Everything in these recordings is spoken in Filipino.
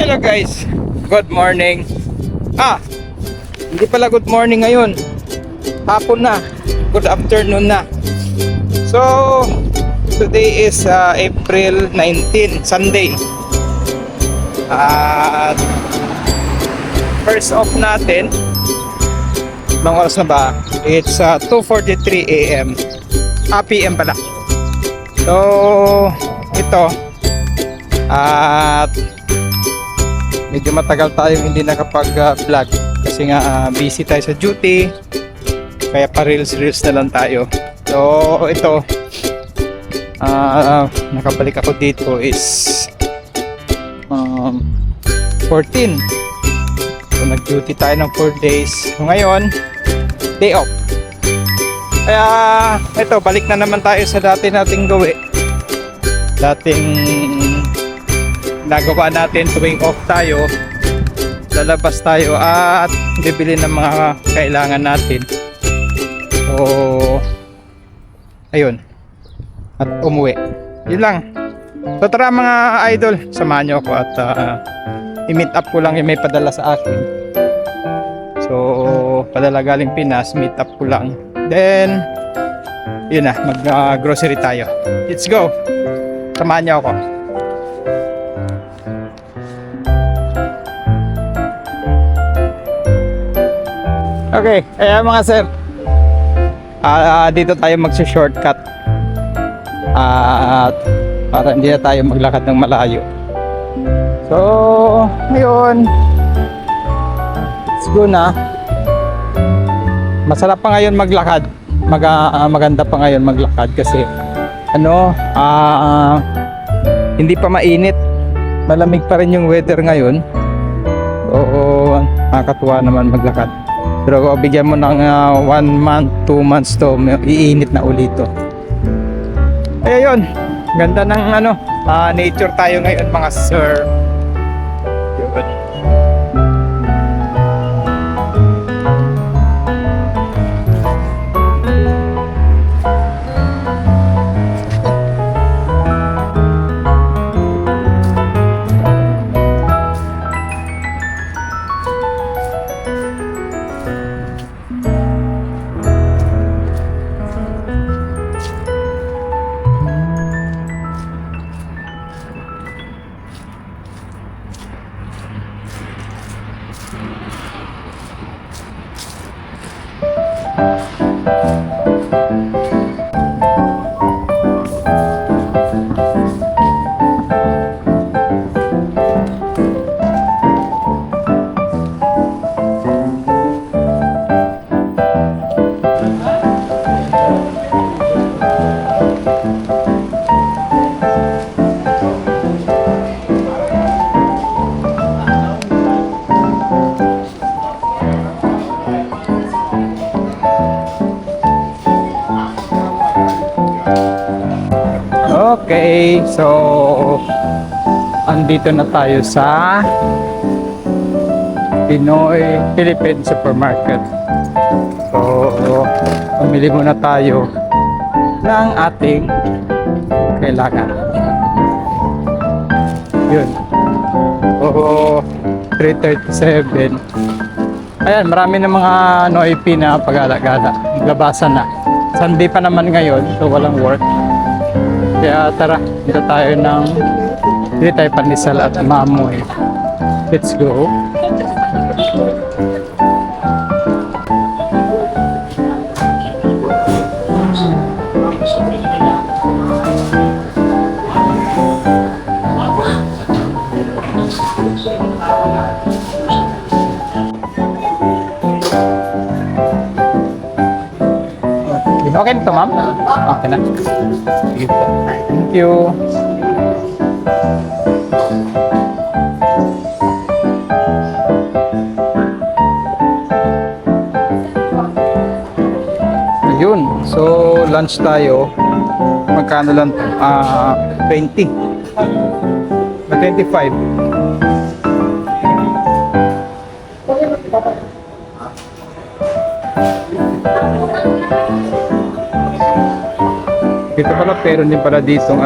Hello guys, good morning. Hindi pala good morning ngayon. Hapon na, good afternoon na. So, today is April 19, Sunday. At first off natin, mga oras na ba? It's 2:43 AM. PM pala. So, ito. At medyo matagal tayong hindi nakapag-vlog kasi nga busy tayo sa duty, kaya pa reels na lang tayo. So ito, nakabalik ako dito is 14. So nag-duty tayo ng 4 days. So, ngayon day off, kaya ito, balik na naman tayo sa dati nating dating nagawa natin tuwing off tayo. Lalabas tayo at bibili ng mga kailangan natin. So ayun, at umuwi. Yun lang. So tara mga idol, samahan nyo ako at i-meet up ko lang yung may padala sa akin. So padala galing Pinas, meet up ko lang. Then yun na, mag grocery tayo. Let's go, samahan nyo ako. Okay, kaya mga sir, dito tayo magsi-shortcut at para hindi na tayo maglakad ng malayo. So ngayon, let's go na. Masarap pa ngayon maglakad, maganda pa ngayon maglakad kasi hindi pa mainit, malamig pa rin yung weather ngayon. So nakakatuwa naman maglakad. Pero kung bigyan mo ng 1 month, 2 months to, iinit na ulit to. Kaya yun, ganda ng nature tayo ngayon mga sir. Yun. Okay, so andito na tayo sa Pinoy Philippine Supermarket. So pamili muna tayo ng ating kailangan. Yun. So 3:37. Ayan, marami na mga Noipi na pag-alagala. Labasan na. Sunday pa naman ngayon, so walang work. Kaya tara, dito tayo dito tayo Pandesal at Mamoy. Let's go. Okay na to, ma'am? Okay na. Sige po. Thank you. Ayun. So, lunch tayo. Magkano lang? 20. 25. Dito pala, pero din pala ditong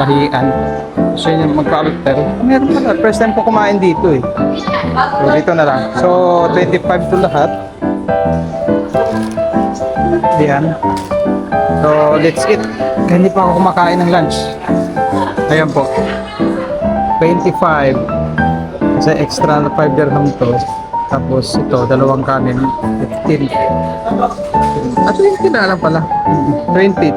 tahian. gusto niyo magpa-alter, meron pala. First time ko kumain dito eh. So, dito na lang. So, 25 to lahat. Diyan. So, let's eat. Hindi pa ako kumakain ng lunch. Ayan po. 25. Kasi extra na 5 dirham to. Tapos ito, dalawang kanin. 15. At 20 na lang pala. 20.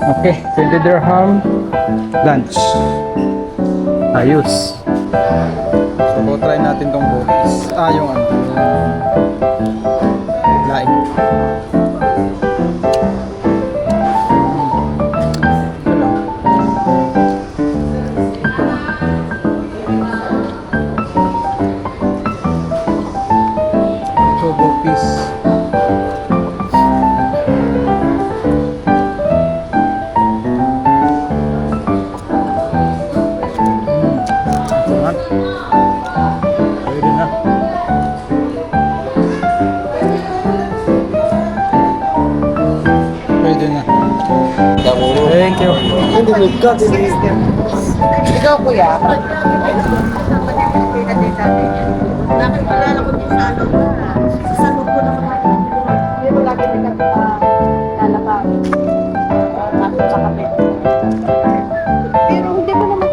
Okay, 20 dirham. Lunch. Ayos. So, try natin tong botis. Yung ano. Laing. Pwede na. Pwede na. Thank you. Ikaw, kuya. Nakikilala ko din sa ano. Sa loob ko naman. Pero lagi naglalakad. Tapos sa kape. Pero hindi ko naman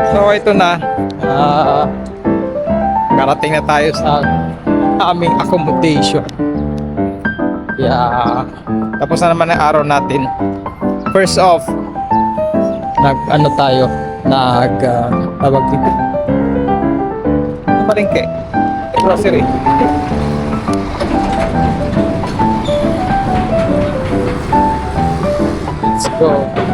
So ito na, karating na tayo sa aming accommodation. Tapos na naman ang araw natin. First off, tawag dito. Palengke, grocery. Let's go.